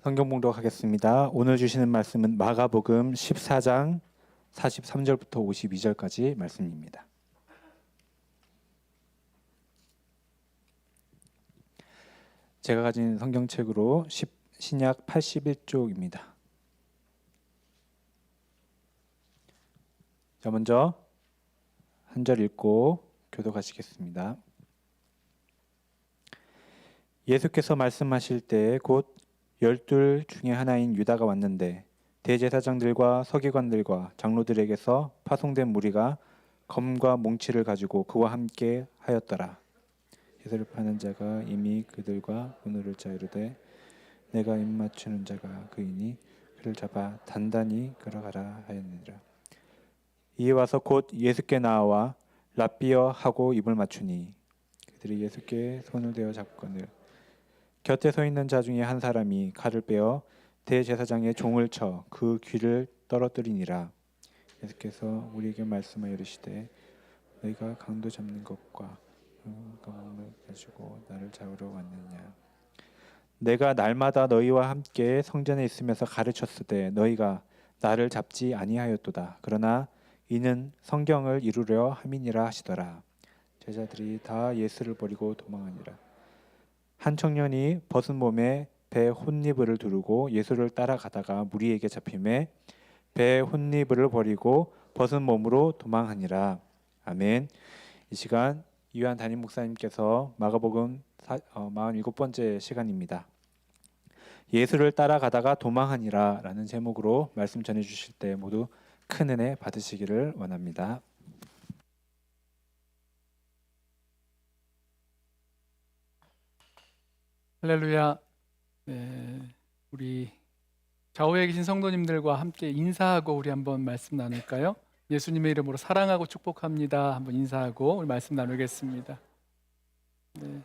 성경 봉독하겠습니다. 오늘 주시는 말씀은 마가복음 14장 43절부터 52절까지 말씀입니다. 제가 가진 성경책으로 신약 81쪽입니다. 자, 먼저 한 절 읽고 교독하시겠습니다. 예수께서 말씀하실 때 곧 12 중에 하나인 유다가 왔는데 대제사장들과 서기관들과 장로들에게서 파송된 무리가 검과 몽치를 가지고 그와 함께 하였더라. 예수를 파는 자가 이미 그들과 오늘을 자이르되 내가 입맞추는 자가 그이니 그를 잡아 단단히 끌어가라 하였느니라. 이에 와서 곧 예수께 나와 랍비여 하고 입을 맞추니 그들이 예수께 손을 대어 잡거늘 곁에 서 있는 자 중에 한 사람이 칼을 빼어 대제사장의 종을 쳐 그 귀를 떨어뜨리니라. 예수께서 우리에게 말씀하여 이르시되 너희가 강도 잡는 것과 검을 가지고 나를 잡으러 왔느냐. 내가 날마다 너희와 함께 성전에 있으면서 가르쳤으되 너희가 나를 잡지 아니하였도다. 그러나 이는 성경을 이루려 함이니라 하시더라. 제자들이 다 예수를 버리고 도망하니라. 한 청년이 벗은 몸에 배 혼니부를 두르고 예수를 따라가다가 무리에게 잡히매 배 혼니부를 버리고 벗은 몸으로 도망하니라. 아멘. 이 시간 이완 담임 목사님께서 마가복음 47번째 시간입니다. 예수를 따라가다가 도망하니라 라는 제목으로 말씀 전해주실 때 모두 큰 은혜 받으시기를 원합니다. 할렐루야. 네, 우리 좌우에 계신 성도님들과 함께 인사하고 우리 한번 말씀 나눌까요? 예수님의 이름으로 사랑하고 축복합니다. 한번 인사하고 우리 말씀 나누겠습니다. 네.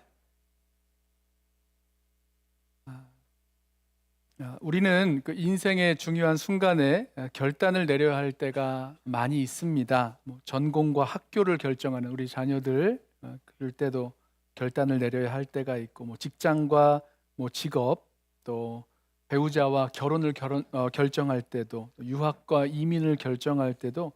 우리는 그 인생의 중요한 순간에 결단을 내려야 할 때가 많이 있습니다. 전공과 학교를 결정하는 우리 자녀들 그럴 때도 결단을 내려야 할 때가 있고 직장과 직업 또 배우자와 결혼을 결정할 때도 유학과 이민을 결정할 때도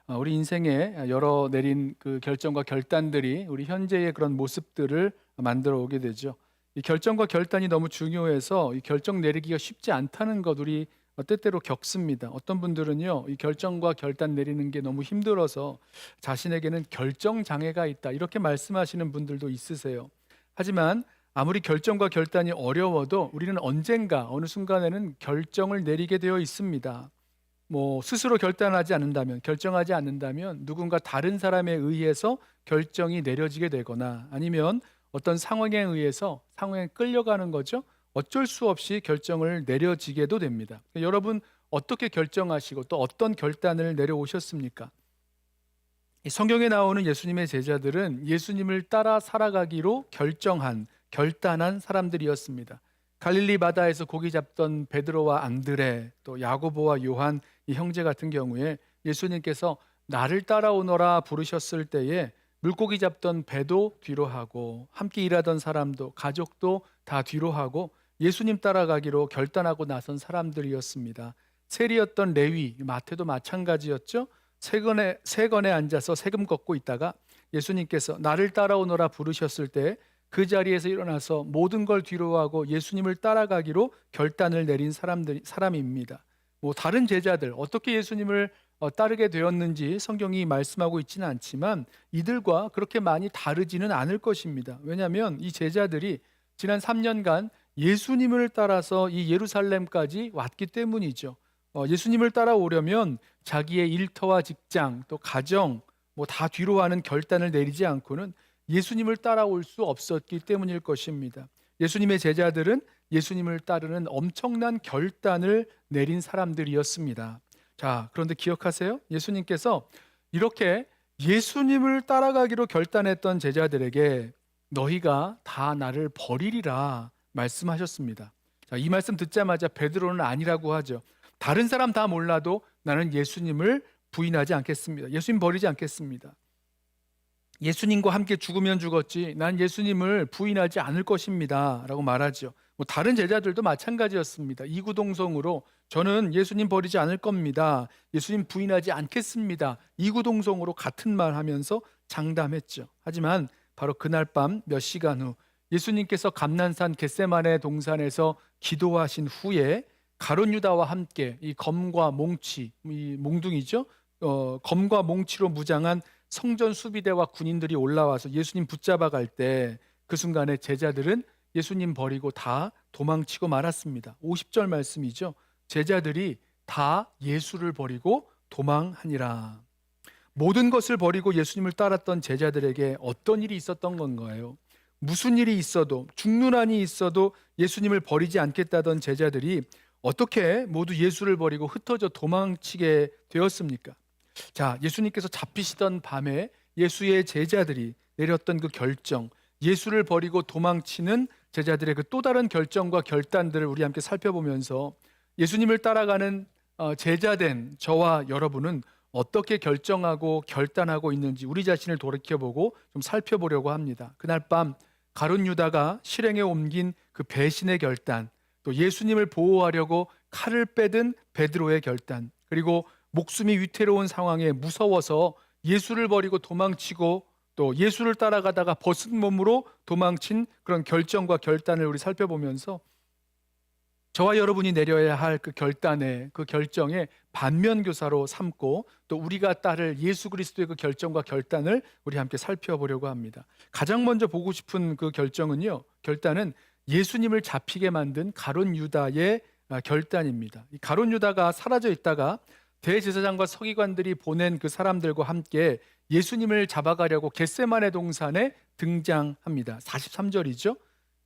우리 인생에 여러 내린 그 결정과 결단들이 우리 현재의 그런 모습들을 만들어 오게 되죠. 이 결정과 결단이 너무 중요해서 이 결정 내리기가 쉽지 않다는 것 우리 때때로 겪습니다. 어떤 분들은요, 이 결정과 결단 내리는 게 너무 힘들어서 자신에게는 결정 장애가 있다 이렇게 말씀하시는 분들도 있으세요. 하지만 아무리 결정과 결단이 어려워도 우리는 언젠가 어느 순간에는 결정을 내리게 되어 있습니다. 스스로 결정하지 않는다면 누군가 다른 사람에 의해서 결정이 내려지게 되거나 아니면 어떤 상황에 의해서 상황에 끌려가는 거죠. 어쩔 수 없이 결정을 내려지게도 됩니다. 여러분 어떻게 결정하시고 또 어떤 결단을 내려오셨습니까? 성경에 나오는 예수님의 제자들은 예수님을 따라 살아가기로 결단한 사람들이었습니다. 갈릴리 바다에서 고기 잡던 베드로와 안드레, 또 야고보와 요한 이 형제 같은 경우에 예수님께서 나를 따라오너라 부르셨을 때에 물고기 잡던 배도 뒤로 하고 함께 일하던 사람도 가족도 다 뒤로 하고 예수님 따라가기로 결단하고 나선 사람들이었습니다. 세리였던 레위, 마태도 마찬가지였죠. 세건에 앉아서 세금 걷고 있다가 예수님께서 나를 따라오너라 부르셨을 때 그 자리에서 일어나서 모든 걸 뒤로하고 예수님을 따라가기로 결단을 내린 사람입니다. 다른 제자들 어떻게 예수님을 따르게 되었는지 성경이 말씀하고 있지는 않지만 이들과 그렇게 많이 다르지는 않을 것입니다. 왜냐하면 이 제자들이 지난 3년간 예수님을 따라서 이 예루살렘까지 왔기 때문이죠. 예수님을 따라오려면 자기의 일터와 직장 또 가정 다 뒤로 하는 결단을 내리지 않고는 예수님을 따라올 수 없었기 때문일 것입니다. 예수님의 제자들은 예수님을 따르는 엄청난 결단을 내린 사람들이었습니다. 자, 그런데 기억하세요? 예수님께서 이렇게 예수님을 따라가기로 결단했던 제자들에게 너희가 다 나를 버리리라 말씀하셨습니다. 자, 이 말씀 듣자마자 베드로는 아니라고 하죠. 다른 사람 다 몰라도 나는 예수님을 부인하지 않겠습니다. 예수님 버리지 않겠습니다. 예수님과 함께 죽으면 죽었지 난 예수님을 부인하지 않을 것입니다 라고 말하죠. 다른 제자들도 마찬가지였습니다. 이구동성으로 저는 예수님 버리지 않을 겁니다, 예수님 부인하지 않겠습니다, 이구동성으로 같은 말 하면서 장담했죠. 하지만 바로 그날 밤 몇 시간 후 예수님께서 감난산 겟세마네 동산에서 기도하신 후에 가룟 유다와 함께 이 검과 몽치, 이 몽둥이죠, 검과 몽치로 무장한 성전 수비대와 군인들이 올라와서 예수님 붙잡아 갈 때 그 순간에 제자들은 예수님 버리고 다 도망치고 말았습니다. 50절 말씀이죠. 제자들이 다 예수를 버리고 도망하니라. 모든 것을 버리고 예수님을 따랐던 제자들에게 어떤 일이 있었던 건가요? 무슨 일이 있어도, 죽는 한이 있어도 예수님을 버리지 않겠다던 제자들이 어떻게 모두 예수를 버리고 흩어져 도망치게 되었습니까? 자, 예수님께서 잡히시던 밤에 예수의 제자들이 내렸던 그 결정, 예수를 버리고 도망치는 제자들의 그 또 다른 결정과 결단들을 우리 함께 살펴보면서 예수님을 따라가는 제자된 저와 여러분은 어떻게 결정하고 결단하고 있는지 우리 자신을 돌이켜보고 좀 살펴보려고 합니다. 그날 밤 가룟 유다가 실행에 옮긴 그 배신의 결단, 또 예수님을 보호하려고 칼을 빼든 베드로의 결단, 그리고 목숨이 위태로운 상황에 무서워서 예수를 버리고 도망치고 또 예수를 따라가다가 벗은 몸으로 도망친 그런 결정과 결단을 우리 살펴보면서 저와 여러분이 내려야 할 그 결단의 그 결정의 반면교사로 삼고 또 우리가 따를 예수 그리스도의 그 결정과 결단을 우리 함께 살펴보려고 합니다. 가장 먼저 보고 싶은 그 결단은 예수님을 잡히게 만든 가룟 유다의 결단입니다. 이 가룟 유다가 사라져 있다가 대제사장과 서기관들이 보낸 그 사람들과 함께 예수님을 잡아가려고 겟세마네 동산에 등장합니다. 43절이죠.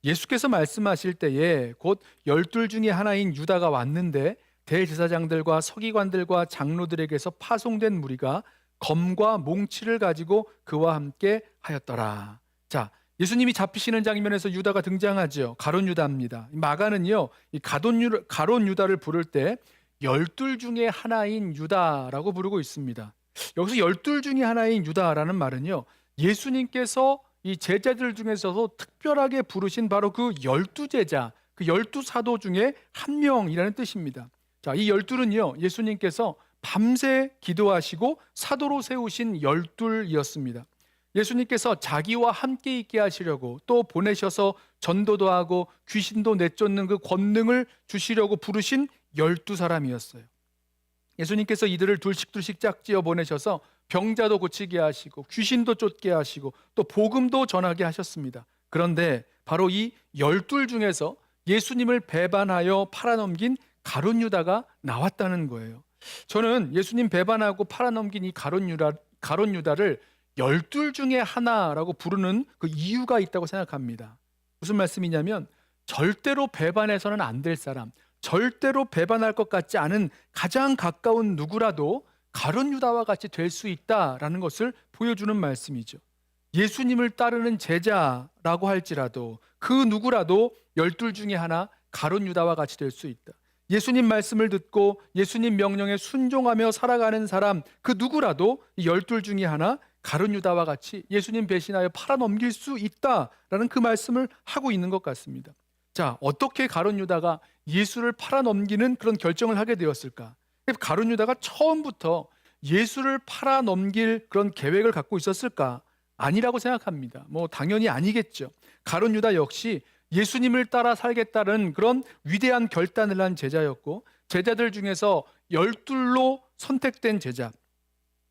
예수께서 말씀하실 때에 곧 12 중에 하나인 유다가 왔는데 대제사장들과 서기관들과 장로들에게서 파송된 무리가 검과 몽치를 가지고 그와 함께 하였더라. 자, 예수님이 잡히시는 장면에서 유다가 등장하죠. 가룟 유다입니다. 마가는요, 이 가룟 유다를 부를 때 12 중에 하나인 유다라고 부르고 있습니다. 여기서 12 중에 하나인 유다라는 말은요, 예수님께서 이 제자들 중에서도 특별하게 부르신 바로 그 12제자, 그 12사도 중에 한 명이라는 뜻입니다. 자, 이 12는요, 예수님께서 밤새 기도하시고 사도로 세우신 12이었습니다. 예수님께서 자기와 함께 있게 하시려고 또 보내셔서 전도도 하고 귀신도 내쫓는 그 권능을 주시려고 부르신 12사람이었어요. 예수님께서 이들을 둘씩 짝지어 보내셔서 병자도 고치게 하시고 귀신도 쫓게 하시고 또 복음도 전하게 하셨습니다. 그런데 바로 이 12 중에서 예수님을 배반하여 팔아넘긴 가룟 유다가 나왔다는 거예요. 저는 예수님 배반하고 팔아넘긴 이 가룟 유다를 12 중에 하나라고 부르는 그 이유가 있다고 생각합니다. 무슨 말씀이냐면 절대로 배반해서는 안 될 사람, 절대로 배반할 것 같지 않은 가장 가까운 누구라도 가룟 유다와 같이 될 수 있다라는 것을 보여주는 말씀이죠. 예수님을 따르는 제자라고 할지라도 그 누구라도 12 중에 하나 가룟 유다와 같이 될 수 있다. 예수님 말씀을 듣고 예수님 명령에 순종하며 살아가는 사람 그 누구라도 12 중에 하나 가룟 유다와 같이 예수님 배신하여 팔아넘길 수 있다라는 그 말씀을 하고 있는 것 같습니다. 자, 어떻게 가룟 유다가 예수를 팔아넘기는 그런 결정을 하게 되었을까? 가룟 유다가 처음부터 예수를 팔아넘길 그런 계획을 갖고 있었을까? 아니라고 생각합니다. 당연히 아니겠죠. 가룟 유다 역시 예수님을 따라 살겠다는 그런 위대한 결단을 한 제자였고 제자들 중에서 12로 선택된 제자,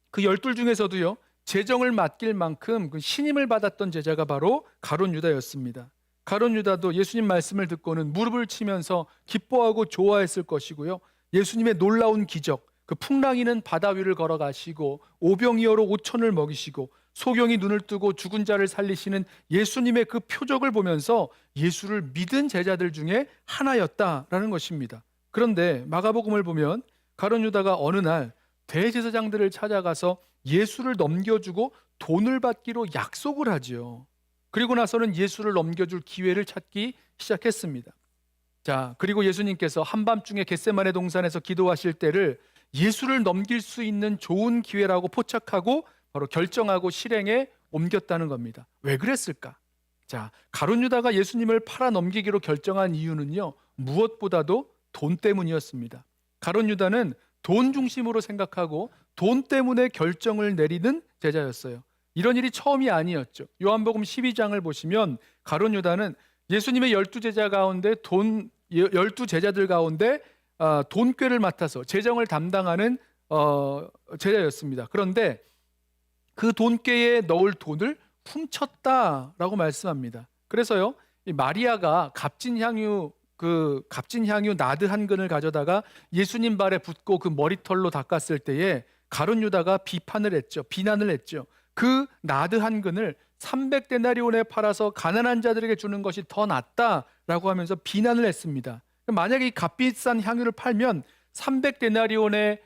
그 12 중에서도요 재정을 맡길 만큼 그 신임을 받았던 제자가 바로 가룟 유다였습니다. 가룟 유다도 예수님 말씀을 듣고는 무릎을 치면서 기뻐하고 좋아했을 것이고요. 예수님의 놀라운 기적, 그 풍랑이는 바다 위를 걸어가시고 오병이어로 5천을 먹이시고 소경이 눈을 뜨고 죽은 자를 살리시는 예수님의 그 표적을 보면서 예수를 믿은 제자들 중에 하나였다라는 것입니다. 그런데 마가복음을 보면 가룟 유다가 어느 날 대제사장들을 찾아가서 예수를 넘겨주고 돈을 받기로 약속을 하지요. 그리고 나서는 예수를 넘겨줄 기회를 찾기 시작했습니다. 자, 그리고 예수님께서 한밤중에 겟세마네 동산에서 기도하실 때를 예수를 넘길 수 있는 좋은 기회라고 포착하고 바로 결정하고 실행에 옮겼다는 겁니다. 왜 그랬을까? 자, 가룟 유다가 예수님을 팔아 넘기기로 결정한 이유는요, 무엇보다도 돈 때문이었습니다. 가룟 유다는 돈 중심으로 생각하고 돈 때문에 결정을 내리는 제자였어요. 이런 일이 처음이 아니었죠. 요한복음 12장을 보시면 가룟 유다는 예수님의 12제자 가운데 12제자들 가운데 돈꾀를 맡아서 재정을 담당하는 제자였습니다. 그런데 그 돈꾀에 넣을 돈을 훔쳤다라고 말씀합니다. 그래서요, 이 마리아가 값진 향유 나드 한 근을 가져다가 예수님 발에 붓고 그 머리털로 닦았을 때에 가룟 유다가 비난을 했죠. 그 나드 한 근을 300데나리온에 팔아서 가난한 자들에게 주는 것이 더 낫다라고 하면서 비난을 했습니다. 만약에 이 값비싼 향유를 팔면 300데나리온의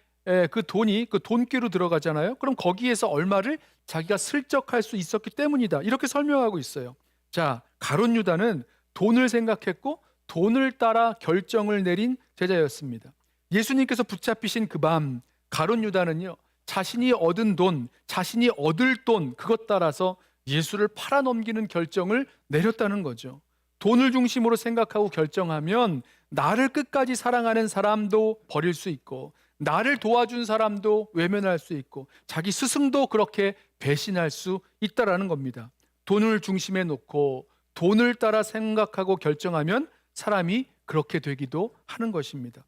그 돈이 그 돈귀로 들어가잖아요. 그럼 거기에서 얼마를 자기가 슬쩍할 수 있었기 때문이다. 이렇게 설명하고 있어요. 자, 가룟 유다는 돈을 생각했고 돈을 따라 결정을 내린 제자였습니다. 예수님께서 붙잡히신 그 밤 가룟 유다는요, 자신이 얻은 돈, 자신이 얻을 돈, 그것 따라서 예수를 팔아넘기는 결정을 내렸다는 거죠. 돈을 중심으로 생각하고 결정하면 나를 끝까지 사랑하는 사람도 버릴 수 있고, 나를 도와준 사람도 외면할 수 있고, 자기 스승도 그렇게 배신할 수 있다라는 겁니다. 돈을 중심에 놓고 돈을 따라 생각하고 결정하면 사람이 그렇게 되기도 하는 것입니다.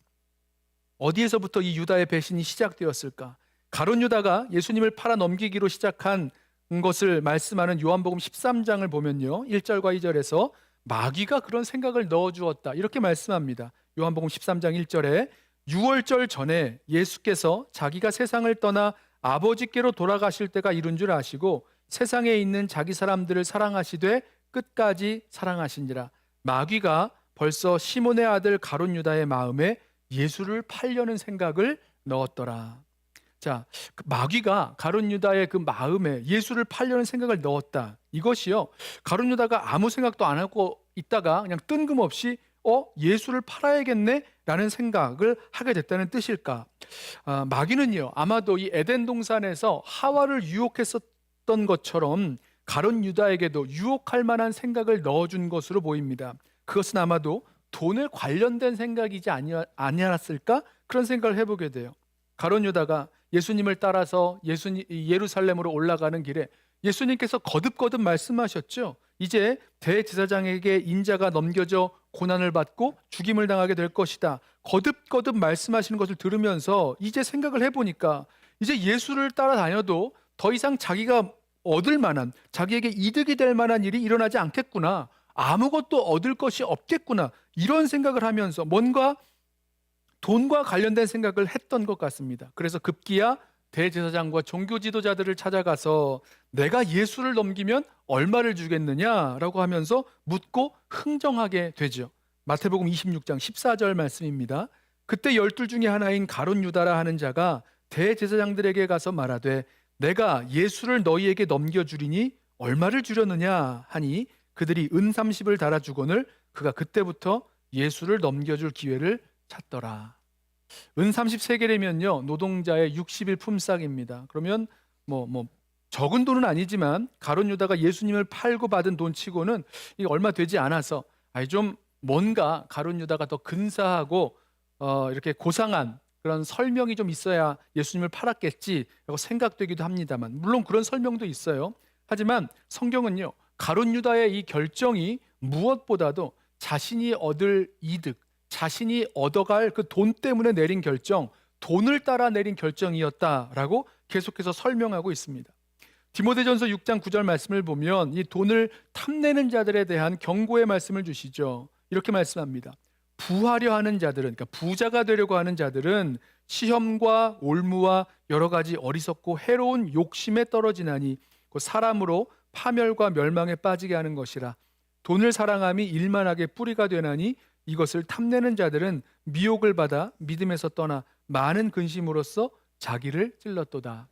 어디에서부터 이 유다의 배신이 시작되었을까? 가룟 유다가 예수님을 팔아 넘기기로 시작한 것을 말씀하는 요한복음 13장을 보면요, 1절과 2절에서 마귀가 그런 생각을 넣어주었다 이렇게 말씀합니다. 요한복음 13장 1절에 유월절 전에 예수께서 자기가 세상을 떠나 아버지께로 돌아가실 때가 이른 줄 아시고 세상에 있는 자기 사람들을 사랑하시되 끝까지 사랑하신지라. 마귀가 벌써 시몬의 아들 가룟 유다의 마음에 예수를 팔려는 생각을 넣었더라. 자, 그 마귀가 가룟 유다의 그 마음에 예수를 팔려는 생각을 넣었다. 이것이요, 가룟 유다가 아무 생각도 안 하고 있다가 그냥 뜬금없이 예수를 팔아야겠네 라는 생각을 하게 됐다는 뜻일까? 마귀는요, 아마도 이 에덴 동산에서 하와를 유혹했었던 것처럼 가룟 유다에게도 유혹할 만한 생각을 넣어준 것으로 보입니다. 그것은 아마도 돈에 관련된 생각이지 아니었을까? 그런 생각을 해보게 돼요. 가룟 유다가 예수님을 따라서 예루살렘으로 올라가는 길에 예수님께서 거듭거듭 말씀하셨죠. 이제 대제사장에게 인자가 넘겨져 고난을 받고 죽임을 당하게 될 것이다. 거듭거듭 말씀하시는 것을 들으면서 이제 생각을 해보니까 이제 예수를 따라다녀도 더 이상 자기가 얻을 만한, 자기에게 이득이 될 만한 일이 일어나지 않겠구나. 아무것도 얻을 것이 없겠구나. 이런 생각을 하면서 뭔가 돈과 관련된 생각을 했던 것 같습니다. 그래서 급기야 대제사장과 종교 지도자들을 찾아가서 내가 예수를 넘기면 얼마를 주겠느냐라고 하면서 묻고 흥정하게 되죠. 마태복음 26장 14절 말씀입니다. 그때 12 중에 하나인 가룟 유다라 하는 자가 대제사장들에게 가서 말하되 내가 예수를 너희에게 넘겨주리니 얼마를 주려느냐 하니 그들이 은 30을 달아주거늘 그가 그때부터 예수를 넘겨줄 기회를 찾더라. 은 33개라면요 노동자의 60일 품삯입니다. 그러면 적은 돈은 아니지만 가룟 유다가 예수님을 팔고 받은 돈치고는 이게 얼마 되지 않아서 좀 뭔가 가룟 유다가 더 근사하고 이렇게 고상한 그런 설명이 좀 있어야 예수님을 팔았겠지라고 생각되기도 합니다만, 물론 그런 설명도 있어요. 하지만 성경은요, 가룟 유다의 이 결정이 무엇보다도 자신이 얻을 이득, 자신이 얻어갈 그 돈 때문에 내린 결정, 돈을 따라 내린 결정이었다라고 계속해서 설명하고 있습니다. 디모데전서 6장 9절 말씀을 보면 이 돈을 탐내는 자들에 대한 경고의 말씀을 주시죠. 이렇게 말씀합니다. 부하려 하는 자들은, 그러니까 부자가 되려고 하는 자들은 시험과 올무와 여러 가지 어리석고 해로운 욕심에 떨어지나니 그 사람으로 파멸과 멸망에 빠지게 하는 것이라. 돈을 사랑함이 일만하게 뿌리가 되나니 이것을 탐내는 자들은 미혹을 받아 믿음에서 떠나 많은 근심으로써 자기를 찔렀도다.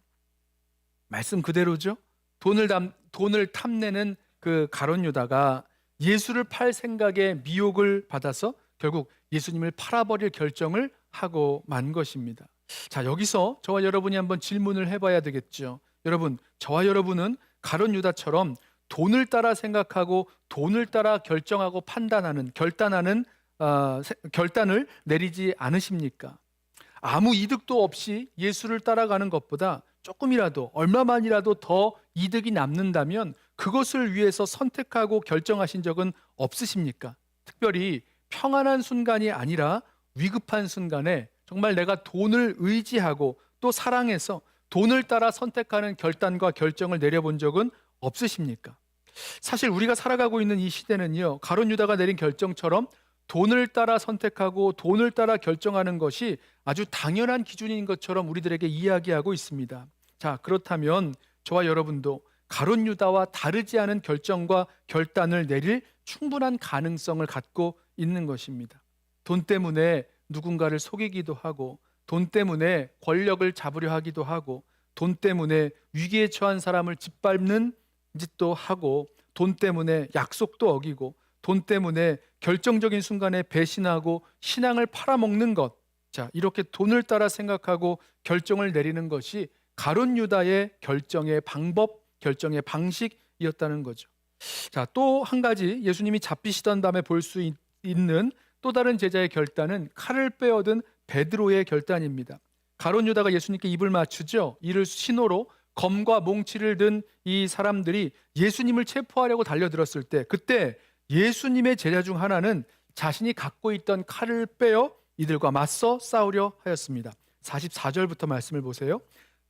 말씀 그대로죠. 돈을 탐내는 그 가룟 유다가 예수를 팔 생각에 미혹을 받아서 결국 예수님을 팔아버릴 결정을 하고 만 것입니다. 자, 여기서 저와 여러분이 한번 질문을 해봐야 되겠죠. 여러분, 저와 여러분은 가룟 유다처럼 돈을 따라 생각하고 돈을 따라 결정하고 판단하는 결단을 내리지 않으십니까? 아무 이득도 없이 예수를 따라가는 것보다 조금이라도 얼마만이라도 더 이득이 남는다면 그것을 위해서 선택하고 결정하신 적은 없으십니까? 특별히 평안한 순간이 아니라 위급한 순간에 정말 내가 돈을 의지하고 또 사랑해서 돈을 따라 선택하는 결단과 결정을 내려본 적은 없으십니까? 사실 우리가 살아가고 있는 이 시대는요, 가룟 유다가 내린 결정처럼 돈을 따라 선택하고 돈을 따라 결정하는 것이 아주 당연한 기준인 것처럼 우리들에게 이야기하고 있습니다. 자, 그렇다면 저와 여러분도 가룟 유다와 다르지 않은 결정과 결단을 내릴 충분한 가능성을 갖고 있는 것입니다. 돈 때문에 누군가를 속이기도 하고, 돈 때문에 권력을 잡으려 하기도 하고, 돈 때문에 위기에 처한 사람을 짓밟는 짓도 하고, 돈 때문에 약속도 어기고, 돈 때문에 결정적인 순간에 배신하고 신앙을 팔아먹는 것. 자, 이렇게 돈을 따라 생각하고 결정을 내리는 것이 가룟 유다의 결정의 방법, 결정의 방식이었다는 거죠. 자, 또 한 가지 예수님이 잡히시던 밤에 볼 수 있는 또 다른 제자의 결단은 칼을 빼어든 베드로의 결단입니다. 가룟 유다가 예수님께 입을 맞추죠. 이를 신호로 검과 몽치를 든 이 사람들이 예수님을 체포하려고 달려들었을 때, 그때 예수님의 제자 중 하나는 자신이 갖고 있던 칼을 빼어 이들과 맞서 싸우려 하였습니다. 44절부터 말씀을 보세요.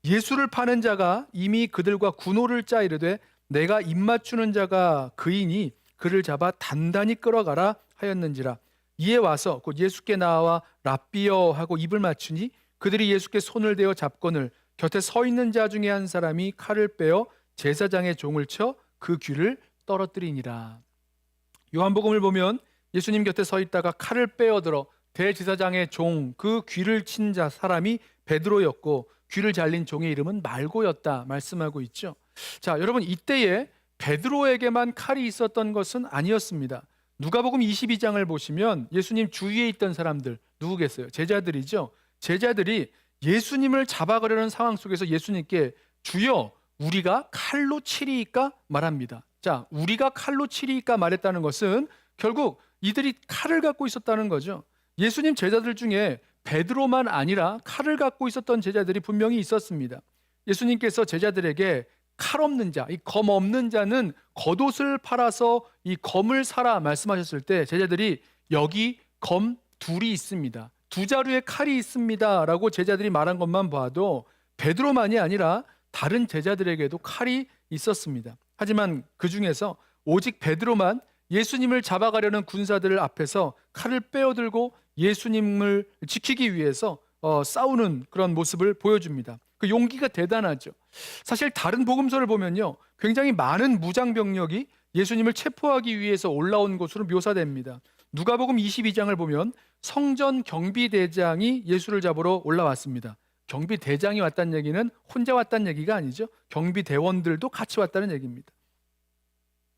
예수를 파는 자가 이미 그들과 군호를 짜 이르되 내가 입맞추는 자가 그이니 그를 잡아 단단히 끌어가라 하였는지라. 이에 와서 곧 예수께 나와 랍비여 하고 입을 맞추니 그들이 예수께 손을 대어 잡거늘 곁에 서 있는 자 중에 한 사람이 칼을 빼어 제사장의 종을 쳐 그 귀를 떨어뜨리니라. 요한복음을 보면 예수님 곁에 서 있다가 칼을 빼어들어 대제사장의 종, 그 귀를 친 자 사람이 베드로였고 귀를 잘린 종의 이름은 말고였다 말씀하고 있죠. 자, 여러분, 이때에 베드로에게만 칼이 있었던 것은 아니었습니다. 누가복음 22장을 보시면 예수님 주위에 있던 사람들 누구겠어요? 제자들이죠. 제자들이 예수님을 잡아가려는 상황 속에서 예수님께 주여 우리가 칼로 치리이까 말합니다. 자, 우리가 칼로 치리이까 말했다는 것은 결국 이들이 칼을 갖고 있었다는 거죠. 예수님 제자들 중에 베드로만 아니라 칼을 갖고 있었던 제자들이 분명히 있었습니다. 예수님께서 제자들에게 칼 없는 자, 이 검 없는 자는 겉옷을 팔아서 이 검을 사라 말씀하셨을 때 제자들이 여기 검 둘이 있습니다, 두 자루의 칼이 있습니다 라고 제자들이 말한 것만 봐도 베드로만이 아니라 다른 제자들에게도 칼이 있었습니다. 하지만 그 중에서 오직 베드로만 예수님을 잡아가려는 군사들 앞에서 칼을 빼어들고 예수님을 지키기 위해서 싸우는 그런 모습을 보여줍니다. 그 용기가 대단하죠. 사실 다른 복음서를 보면요, 굉장히 많은 무장병력이 예수님을 체포하기 위해서 올라온 것으로 묘사됩니다. 누가복음 22장을 보면 성전 경비대장이 예수를 잡으러 올라왔습니다. 경비대장이 왔다는 얘기는 혼자 왔다는 얘기가 아니죠. 경비대원들도 같이 왔다는 얘기입니다.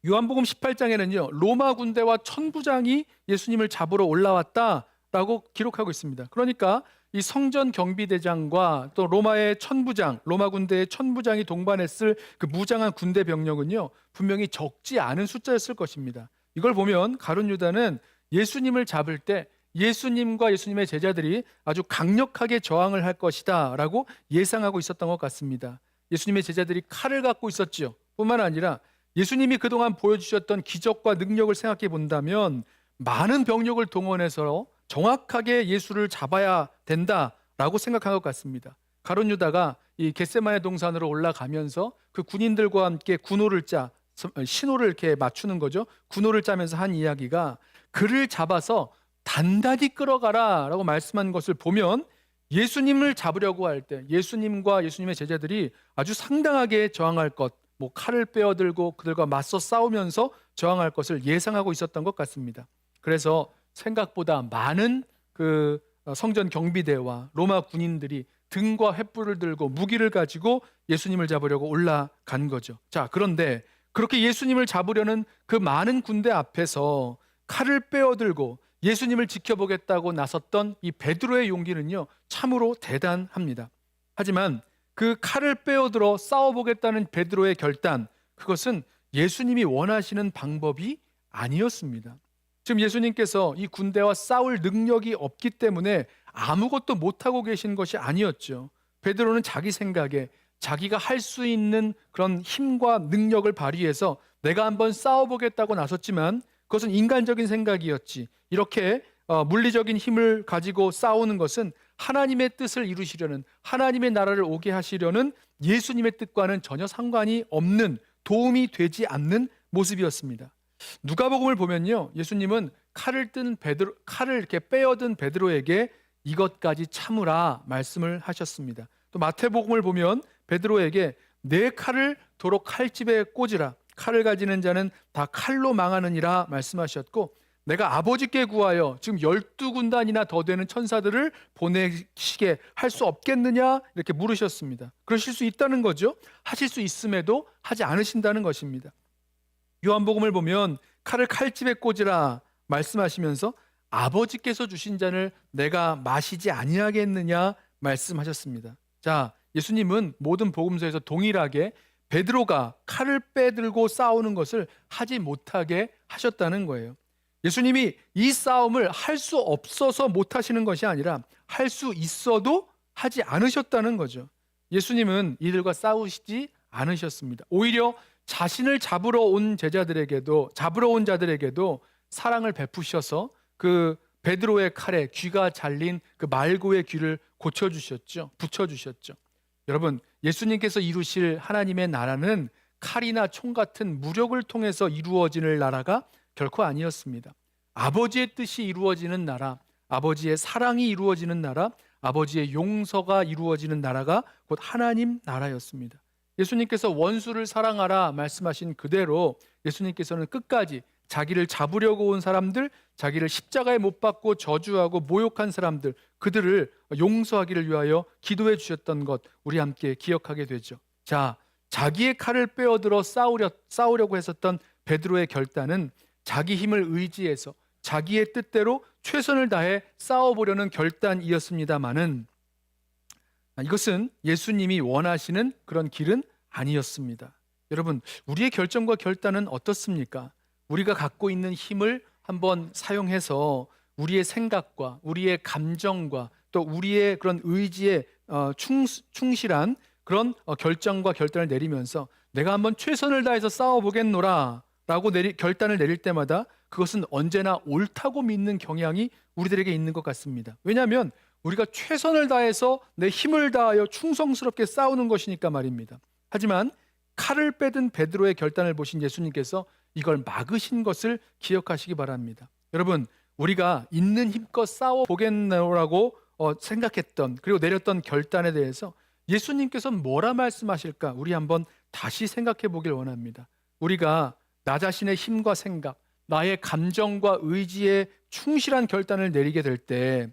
요한복음 18장에는요, 로마 군대와 천부장이 예수님을 잡으러 올라왔다라고 기록하고 있습니다. 그러니까 이 성전 경비대장과 또 로마의 천부장, 로마 군대의 천부장이 동반했을 그 무장한 군대 병력은요, 분명히 적지 않은 숫자였을 것입니다. 이걸 보면 가룟 유다는 예수님을 잡을 때 예수님과 예수님의 제자들이 아주 강력하게 저항을 할 것이다 라고 예상하고 있었던 것 같습니다. 예수님의 제자들이 칼을 갖고 있었지요. 뿐만 아니라 예수님이 그동안 보여주셨던 기적과 능력을 생각해 본다면 많은 병력을 동원해서 정확하게 예수를 잡아야 된다라고 생각한 것 같습니다. 가룟 유다가 이 겟세마네 동산으로 올라가면서 그 군인들과 함께 군호를 짜, 신호를 이렇게 맞추는 거죠. 군호를 짜면서 한 이야기가 그를 잡아서 단단히 끌어가라 라고 말씀한 것을 보면 예수님을 잡으려고 할 때 예수님과 예수님의 제자들이 아주 상당하게 저항할 것, 뭐 칼을 빼어들고 그들과 맞서 싸우면서 저항할 것을 예상하고 있었던 것 같습니다. 그래서 생각보다 많은 그 성전 경비대와 로마 군인들이 등과 횃불을 들고 무기를 가지고 예수님을 잡으려고 올라간 거죠. 자, 그런데 그렇게 예수님을 잡으려는 그 많은 군대 앞에서 칼을 빼어들고 예수님을 지켜보겠다고 나섰던 이 베드로의 용기는요, 참으로 대단합니다. 하지만 그 칼을 빼어들어 싸워보겠다는 베드로의 결단, 그것은 예수님이 원하시는 방법이 아니었습니다. 지금 예수님께서 이 군대와 싸울 능력이 없기 때문에 아무것도 못하고 계신 것이 아니었죠. 베드로는 자기 생각에 자기가 할 수 있는 그런 힘과 능력을 발휘해서 내가 한번 싸워보겠다고 나섰지만 그것은 인간적인 생각이었지. 이렇게 물리적인 힘을 가지고 싸우는 것은 하나님의 뜻을 이루시려는, 하나님의 나라를 오게 하시려는 예수님의 뜻과는 전혀 상관이 없는, 도움이 되지 않는 모습이었습니다. 누가복음을 보면요, 예수님은 칼을 이렇게 빼어든 베드로에게 이것까지 참으라 말씀을 하셨습니다. 또 마태복음을 보면 베드로에게 내 칼을 도로 칼집에 꽂으라, 칼을 가지는 자는 다 칼로 망하느니라 말씀하셨고, 내가 아버지께 구하여 지금 12군단이나 더 되는 천사들을 보내시게 할 수 없겠느냐 이렇게 물으셨습니다. 그러실 수 있다는 거죠. 하실 수 있음에도 하지 않으신다는 것입니다. 요한복음을 보면 칼을 칼집에 꽂으라 말씀하시면서 아버지께서 주신 잔을 내가 마시지 아니하겠느냐 말씀하셨습니다. 자, 예수님은 모든 복음서에서 동일하게 베드로가 칼을 빼들고 싸우는 것을 하지 못하게 하셨다는 거예요. 예수님이 이 싸움을 할 수 없어서 못하시는 것이 아니라 할 수 있어도 하지 않으셨다는 거죠. 예수님은 이들과 싸우시지 않으셨습니다. 오히려 자신을 잡으러 온 자들에게도 사랑을 베푸셔서 그 베드로의 칼에 귀가 잘린 그 말고의 귀를 고쳐주셨죠. 붙여주셨죠. 여러분, 예수님께서 이루실 하나님의 나라는 칼이나 총 같은 무력을 통해서 이루어지는 나라가 결코 아니었습니다. 아버지의 뜻이 이루어지는 나라, 아버지의 사랑이 이루어지는 나라, 아버지의 용서가 이루어지는 나라가 곧 하나님 나라였습니다. 예수님께서 원수를 사랑하라 말씀하신 그대로 예수님께서는 끝까지 자기를 잡으려고 온 사람들, 자기를 십자가에 못 박고 저주하고 모욕한 사람들, 그들을 용서하기를 위하여 기도해 주셨던 것 우리 함께 기억하게 되죠. 자, 자기의 칼을 빼어들어 싸우려고 했었던 베드로의 결단은 자기 힘을 의지해서 자기의 뜻대로 최선을 다해 싸워보려는 결단이었습니다마는 이것은 예수님이 원하시는 그런 길은 아니었습니다. 여러분, 우리의 결정과 결단은 어떻습니까? 우리가 갖고 있는 힘을 한번 사용해서 우리의 생각과 우리의 감정과 또 우리의 그런 의지에 충실한 그런 결정과 결단을 내리면서 내가 한번 최선을 다해서 싸워보겠노라 라고 결단을 내릴 때마다 그것은 언제나 옳다고 믿는 경향이 우리들에게 있는 것 같습니다. 왜냐하면 우리가 최선을 다해서 내 힘을 다하여 충성스럽게 싸우는 것이니까 말입니다. 하지만 칼을 빼든 베드로의 결단을 보신 예수님께서 이걸 막으신 것을 기억하시기 바랍니다. 여러분, 우리가 있는 힘껏 싸워보겠노라고 생각했던 그리고 내렸던 결단에 대해서 예수님께서 뭐라 말씀하실까 우리 한번 다시 생각해 보길 원합니다. 우리가 나 자신의 힘과 생각, 나의 감정과 의지에 충실한 결단을 내리게 될 때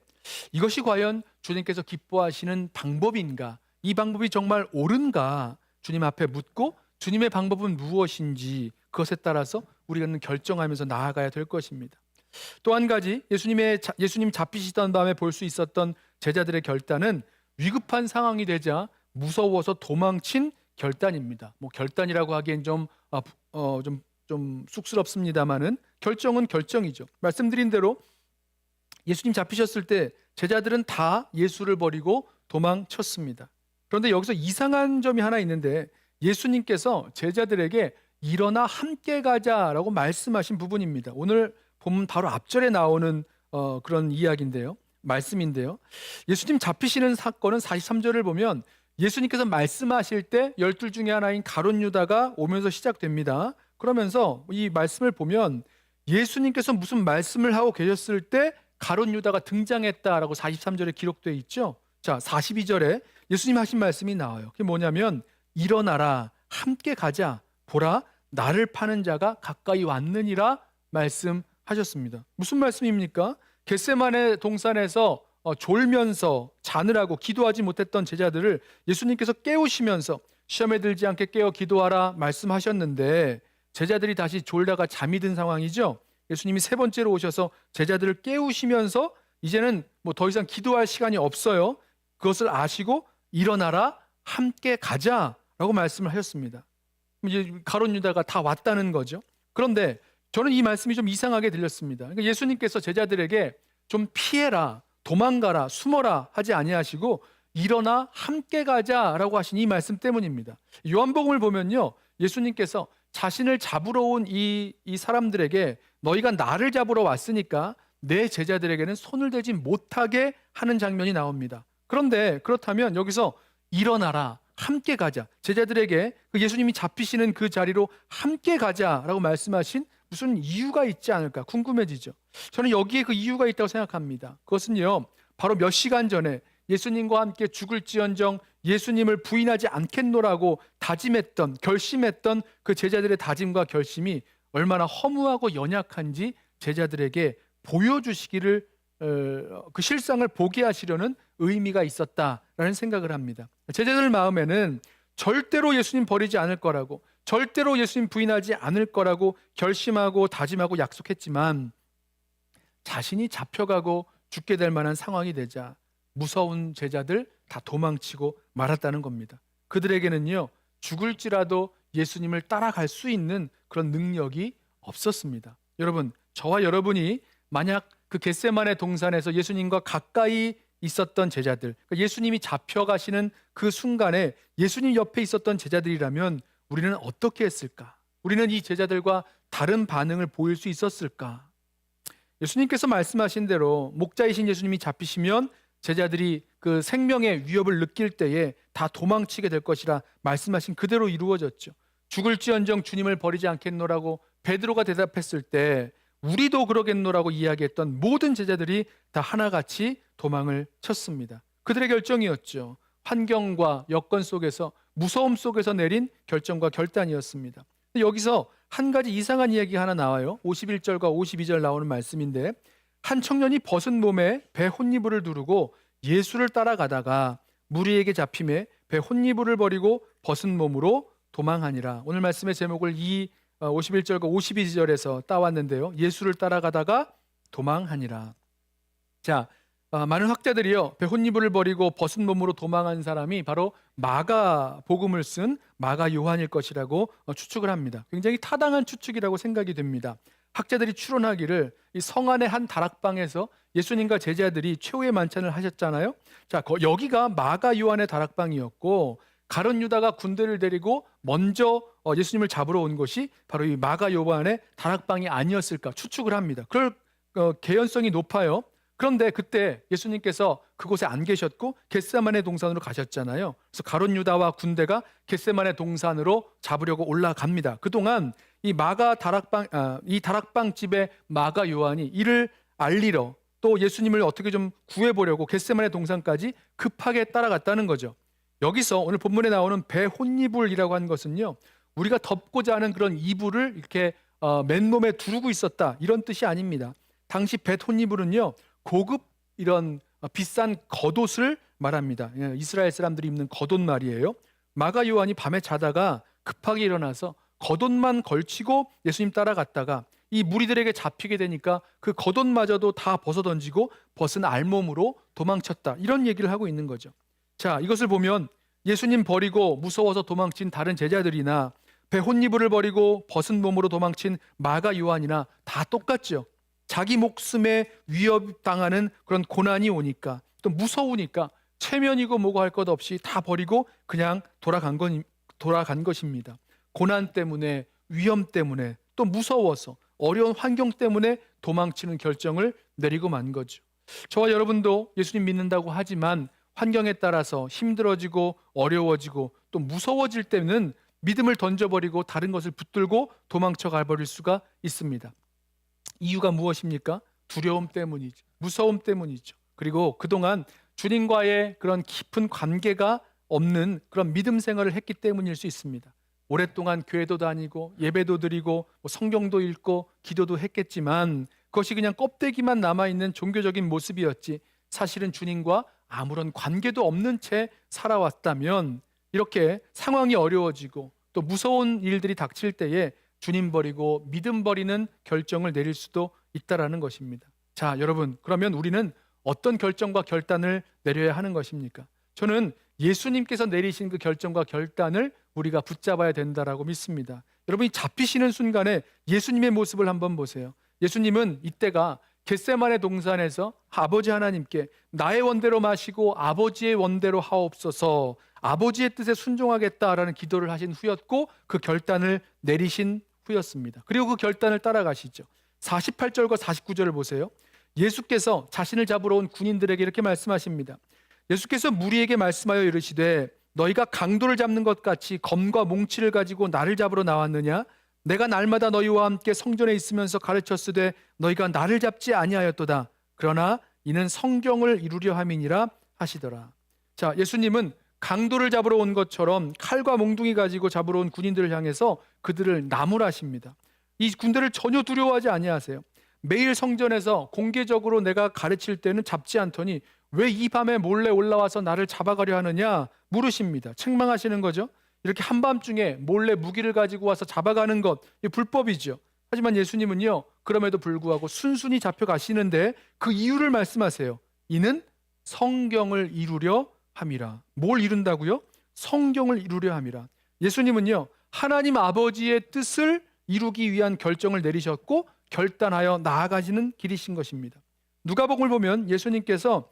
이것이 과연 주님께서 기뻐하시는 방법인가? 이 방법이 정말 옳은가? 주님 앞에 묻고 주님의 방법은 무엇인지 그것에 따라서 우리는 결정하면서 나아가야 될 것입니다. 또 한 가지 예수님 잡히시던 밤에 볼 수 있었던 제자들의 결단은 위급한 상황이 되자 무서워서 도망친 결단입니다. 뭐 결단이라고 하기엔 좀 쑥스럽습니다만은 결정은 결정이죠. 말씀드린 대로 예수님 잡히셨을 때 제자들은 다 예수를 버리고 도망쳤습니다. 그런데 여기서 이상한 점이 하나 있는데 예수님께서 제자들에게 일어나 함께 가자라고 말씀하신 부분입니다. 오늘 보면 바로 앞절에 나오는 그런 이야기인데요. 말씀인데요. 예수님 잡히시는 사건은 43절을 보면 예수님께서 말씀하실 때 12 중에 하나인 가룟 유다가 오면서 시작됩니다. 그러면서 이 말씀을 보면 예수님께서 무슨 말씀을 하고 계셨을 때 가룟 유다가 등장했다라고 43절에 기록되어 있죠. 자, 42절에 예수님 하신 말씀이 나와요. 그게 뭐냐면 일어나라 함께 가자 보라 나를 파는 자가 가까이 왔느니라 말씀하셨습니다. 무슨 말씀입니까? 겟세마네 동산에서 졸면서 자느라고 기도하지 못했던 제자들을 예수님께서 깨우시면서 시험에 들지 않게 깨어 기도하라 말씀하셨는데 제자들이 다시 졸다가 잠이 든 상황이죠. 예수님이 세 번째로 오셔서 제자들을 깨우시면서 이제는 뭐 더 이상 기도할 시간이 없어요. 그것을 아시고 일어나라 함께 가자라고 말씀을 하셨습니다. 이제 가룟 유다가 다 왔다는 거죠. 그런데 저는 이 말씀이 좀 이상하게 들렸습니다. 그러니까 예수님께서 제자들에게 좀 피해라, 도망가라, 숨어라 하지 아니하시고 일어나 함께 가자라고 하신 이 말씀 때문입니다. 요한복음을 보면요, 예수님께서 자신을 잡으러 온 이 사람들에게 너희가 나를 잡으러 왔으니까 내 제자들에게는 손을 대지 못하게 하는 장면이 나옵니다. 그런데 그렇다면 여기서 일어나라, 함께 가자, 제자들에게 그 예수님이 잡히시는 그 자리로 함께 가자라고 말씀하신 무슨 이유가 있지 않을까 궁금해지죠. 저는 여기에 그 이유가 있다고 생각합니다. 그것은요, 바로 몇 시간 전에 예수님과 함께 죽을지언정 예수님을 부인하지 않겠노라고 다짐했던, 결심했던 그 제자들의 다짐과 결심이 얼마나 허무하고 연약한지 제자들에게 보여주시기를, 그 실상을 보게 하시려는 의미가 있었다라는 생각을 합니다. 제자들 마음에는 절대로 예수님 버리지 않을 거라고, 절대로 예수님 부인하지 않을 거라고 결심하고 다짐하고 약속했지만 자신이 잡혀가고 죽게 될 만한 상황이 되자 무서운 제자들 다 도망치고 말았다는 겁니다. 그들에게는요, 죽을지라도 예수님을 따라갈 수 있는 그런 능력이 없었습니다. 여러분, 저와 여러분이 만약 그 겟세마네 동산에서 예수님과 가까이 있었던 제자들, 그러니까 예수님이 잡혀가시는 그 순간에 예수님 옆에 있었던 제자들이라면 우리는 어떻게 했을까? 우리는 이 제자들과 다른 반응을 보일 수 있었을까? 예수님께서 말씀하신 대로 목자이신 예수님이 잡히시면 제자들이 그 생명의 위협을 느낄 때에 다 도망치게 될 것이라 말씀하신 그대로 이루어졌죠. 죽을지언정 주님을 버리지 않겠노라고 베드로가 대답했을 때 우리도 그러겠노라고 이야기했던 모든 제자들이 다 하나같이 도망을 쳤습니다. 그들의 결정이었죠. 환경과 여건 속에서, 무서움 속에서 내린 결정과 결단이었습니다. 여기서 한 가지 이상한 이야기가 하나 나와요. 51절과 52절 나오는 말씀인데, 한 청년이 벗은 몸에 배 혼니부를 두르고 예수를 따라가다가 무리에게 잡힘에 배 혼니부를 버리고 벗은 몸으로 도망하니라. 오늘 말씀의 제목을 이 51절과 52절에서 따왔는데요, 예수를 따라가다가 도망하니라. 자, 많은 학자들이요, 배 혼니부를 버리고 벗은 몸으로 도망한 사람이 바로 마가 복음을 쓴 마가 요한일 것이라고 추측을 합니다. 굉장히 타당한 추측이라고 생각이 됩니다. 학자들이 추론하기를 이 성 안의 한 다락방에서 예수님과 제자들이 최후의 만찬을 하셨잖아요. 자, 여기가 마가 요한의 다락방이었고 가룟 유다가 군대를 데리고 먼저 예수님을 잡으러 온 것이 바로 이 마가 요한의 다락방이 아니었을까 추측을 합니다. 그럴 개연성이 높아요. 그런데 그때 예수님께서 그곳에 안 계셨고 겟세마네 동산으로 가셨잖아요. 그래서 가룟 유다와 군대가 겟세마네 동산으로 잡으려고 올라갑니다. 그동안 이 마가 다락방, 이 다락방 집에 마가 요한이 이를 알리러, 또 예수님을 어떻게 좀 구해보려고 겟세마네 동산까지 급하게 따라갔다는 거죠. 여기서 오늘 본문에 나오는 배 혼이불이라고 하는 것은요, 우리가 덮고자 하는 그런 이불을 이렇게 맨몸에 두르고 있었다, 이런 뜻이 아닙니다. 당시 배 혼이불은요, 고급 이런 비싼 겉옷을 말합니다. 이스라엘 사람들이 입는 겉옷 말이에요. 마가 요한이 밤에 자다가 급하게 일어나서 겉옷만 걸치고 예수님 따라갔다가 이 무리들에게 잡히게 되니까 그 겉옷마저도 다 벗어던지고 벗은 알몸으로 도망쳤다, 이런 얘기를 하고 있는 거죠. 자, 이것을 보면 예수님 버리고 무서워서 도망친 다른 제자들이나 배 혼이불을 버리고 벗은 몸으로 도망친 마가 요한이나 다 똑같죠. 자기 목숨에 위협당하는 그런 고난이 오니까, 또 무서우니까 체면이고 뭐고 할 것 없이 다 버리고 그냥 돌아간 것입니다. 고난 때문에, 위험 때문에, 또 무서워서 어려운 환경 때문에 도망치는 결정을 내리고 만 거죠. 저와 여러분도 예수님 믿는다고 하지만 환경에 따라서 힘들어지고 어려워지고 또 무서워질 때는 믿음을 던져버리고 다른 것을 붙들고 도망쳐 가버릴 수가 있습니다. 이유가 무엇입니까? 두려움 때문이죠. 무서움 때문이죠. 그리고 그동안 주님과의 그런 깊은 관계가 없는 그런 믿음 생활을 했기 때문일 수 있습니다. 오랫동안 교회도 다니고 예배도 드리고 성경도 읽고 기도도 했겠지만 그것이 그냥 껍데기만 남아있는 종교적인 모습이었지 사실은 주님과 아무런 관계도 없는 채 살아왔다면 이렇게 상황이 어려워지고 또 무서운 일들이 닥칠 때에 주님 버리고 믿음 버리는 결정을 내릴 수도 있다라는 것입니다. 자, 여러분, 그러면 우리는 어떤 결정과 결단을 내려야 하는 것입니까? 저는 예수님께서 내리신 그 결정과 결단을 우리가 붙잡아야 된다라고 믿습니다. 여러분이 잡히시는 순간에 예수님의 모습을 한번 보세요. 예수님은 이때가 겟세마네 동산에서 아버지 하나님께 나의 원대로 마시고 아버지의 원대로 하옵소서, 아버지의 뜻에 순종하겠다라는 기도를 하신 후였고 그 결단을 내리신 후였습니다. 그리고 그 결단을 따라가시죠. 48절과 49절을 보세요. 예수께서 자신을 잡으러 온 군인들에게 이렇게 말씀하십니다. 예수께서 무리에게 말씀하여 이르시되 너희가 강도를 잡는 것 같이 검과 몽치를 가지고 나를 잡으러 나왔느냐? 내가 날마다 너희와 함께 성전에 있으면서 가르쳤으되 너희가 나를 잡지 아니하였도다. 그러나 이는 성경을 이루려 함이니라 하시더라. 자, 예수님은 강도를 잡으러 온 것처럼 칼과 몽둥이 가지고 잡으러 온 군인들을 향해서 그들을 나무라십니다. 이 군대를 전혀 두려워하지 아니하세요. 매일 성전에서 공개적으로 내가 가르칠 때는 잡지 않더니 왜 이 밤에 몰래 올라와서 나를 잡아가려 하느냐 물으십니다. 책망하시는 거죠. 이렇게 한밤중에 몰래 무기를 가지고 와서 잡아가는 것, 이 불법이죠. 하지만 예수님은요, 그럼에도 불구하고 순순히 잡혀가시는데 그 이유를 말씀하세요. 이는 성경을 이루려 함이라. 뭘 이룬다고요? 성경을 이루려 함이라. 예수님은요, 하나님 아버지의 뜻을 이루기 위한 결정을 내리셨고 결단하여 나아가시는 길이신 것입니다. 누가복음을 보면 예수님께서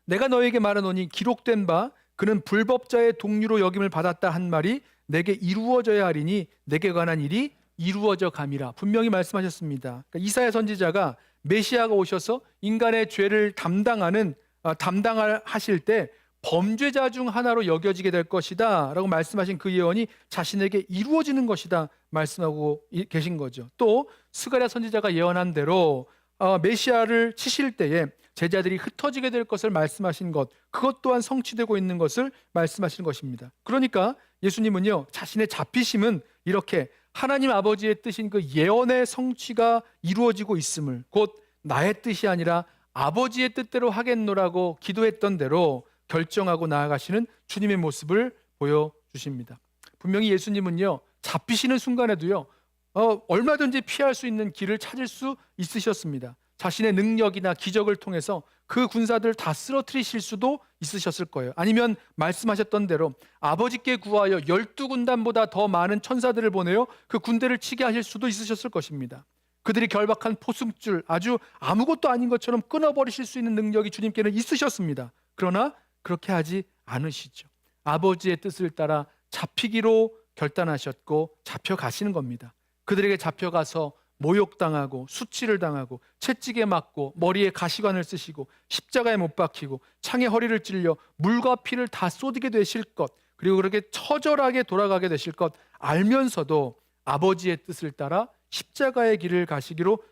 내가 너에게 말하노니 기록된 바 그는 불법자의 동류로 여김을 받았다 한 말이 내게 이루어져야 하리니 내게 관한 일이 이루어져 감이라 분명히 말씀하셨습니다. 그러니까 이사야 선지자가 메시아가 오셔서 인간의 죄를 담당하실 때 범죄자 중 하나로 여겨지게 될 것이다 라고 말씀하신 그 예언이 자신에게 이루어지는 것이다 말씀하고 계신 거죠. 또 스가랴 선지자가 예언한 대로 메시아를 치실 때에 제자들이 흩어지게 될 것을 말씀하신 것, 그것 또한 성취되고 있는 것을 말씀하시는 것입니다. 그러니까 예수님은요, 자신의 잡히심은 이렇게 하나님 아버지의 뜻인 그 예언의 성취가 이루어지고 있음을, 곧 나의 뜻이 아니라 아버지의 뜻대로 하겠노라고 기도했던 대로 결정하고 나아가시는 주님의 모습을 보여주십니다. 분명히 예수님은요, 잡히시는 순간에도요, 얼마든지 피할 수 있는 길을 찾을 수 있으셨습니다. 자신의 능력이나 기적을 통해서 그 군사들을 다 쓰러뜨리실 수도 있으셨을 거예요. 아니면 말씀하셨던 대로 아버지께 구하여 12군단보다 더 많은 천사들을 보내어 그 군대를 치게 하실 수도 있으셨을 것입니다. 그들이 결박한 포승줄 아주 아무것도 아닌 것처럼 끊어버리실 수 있는 능력이 주님께는 있으셨습니다. 그러나 그렇게 하지 않으시죠. 아버지의 뜻을 따라 잡히기로 결단하셨고 잡혀가시는 겁니다. 그들에게 잡혀가서 모욕당하고 수치를 당하고 채찍에 맞고 머리에 가시관을 쓰시고 십자가에 못 박히고 창에 허리를 찔려 물과 피를 다 쏟게 되실 것, 그리고 그렇게 처절하게 돌아가게 되실 것 알면서도 아버지의 뜻을 따라 십자가의 길을 가시기로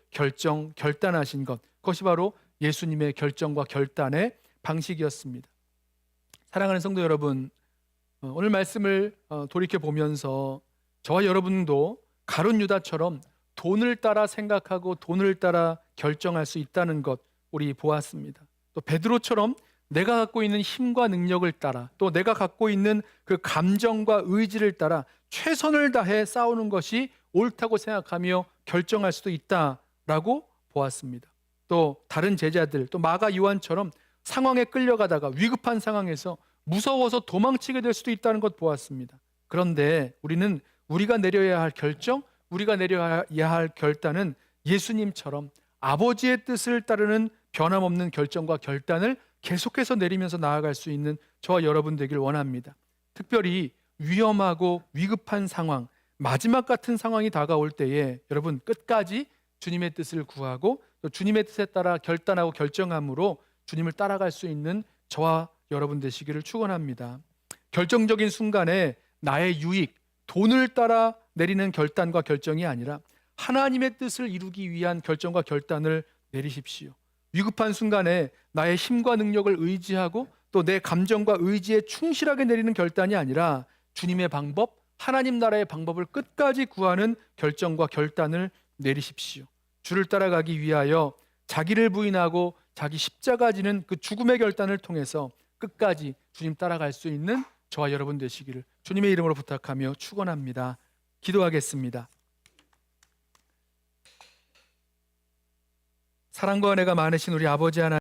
결단하신 것, 그것이 바로 예수님의 결정과 결단의 방식이었습니다. 사랑하는 성도 여러분, 오늘 말씀을 돌이켜보면서 저와 여러분도 가룟 유다처럼 돈을 따라 생각하고 돈을 따라 결정할 수 있다는 것 우리 보았습니다. 또 베드로처럼 내가 갖고 있는 힘과 능력을 따라, 또 내가 갖고 있는 그 감정과 의지를 따라 최선을 다해 싸우는 것이 옳다고 생각하며 결정할 수도 있다라고 보았습니다. 또 다른 제자들, 또 마가 요한처럼 상황에 끌려가다가 위급한 상황에서 무서워서 도망치게 될 수도 있다는 것 보았습니다. 그런데 우리는 우리가 내려야 할 결정, 우리가 내려야 할 결단은 예수님처럼 아버지의 뜻을 따르는 변함없는 결정과 결단을 계속해서 내리면서 나아갈 수 있는 저와 여러분 되길 원합니다. 특별히 위험하고 위급한 상황, 마지막 같은 상황이 다가올 때에 여러분 끝까지 주님의 뜻을 구하고 또 주님의 뜻에 따라 결단하고 결정함으로 주님을 따라갈 수 있는 저와 여러분 되시기를 축원합니다. 결정적인 순간에 나의 유익, 돈을 따라 내리는 결단과 결정이 아니라 하나님의 뜻을 이루기 위한 결정과 결단을 내리십시오. 위급한 순간에 나의 힘과 능력을 의지하고 또 내 감정과 의지에 충실하게 내리는 결단이 아니라 주님의 방법, 하나님 나라의 방법을 끝까지 구하는 결정과 결단을 내리십시오. 주를 따라가기 위하여 자기를 부인하고 자기 십자가 지는 그 죽음의 결단을 통해서 끝까지 주님 따라갈 수 있는 저와 여러분 되시기를 주님의 이름으로 부탁하며 축원합니다. 기도하겠습니다. 사랑과 은혜가 많으신 우리 아버지 하나님,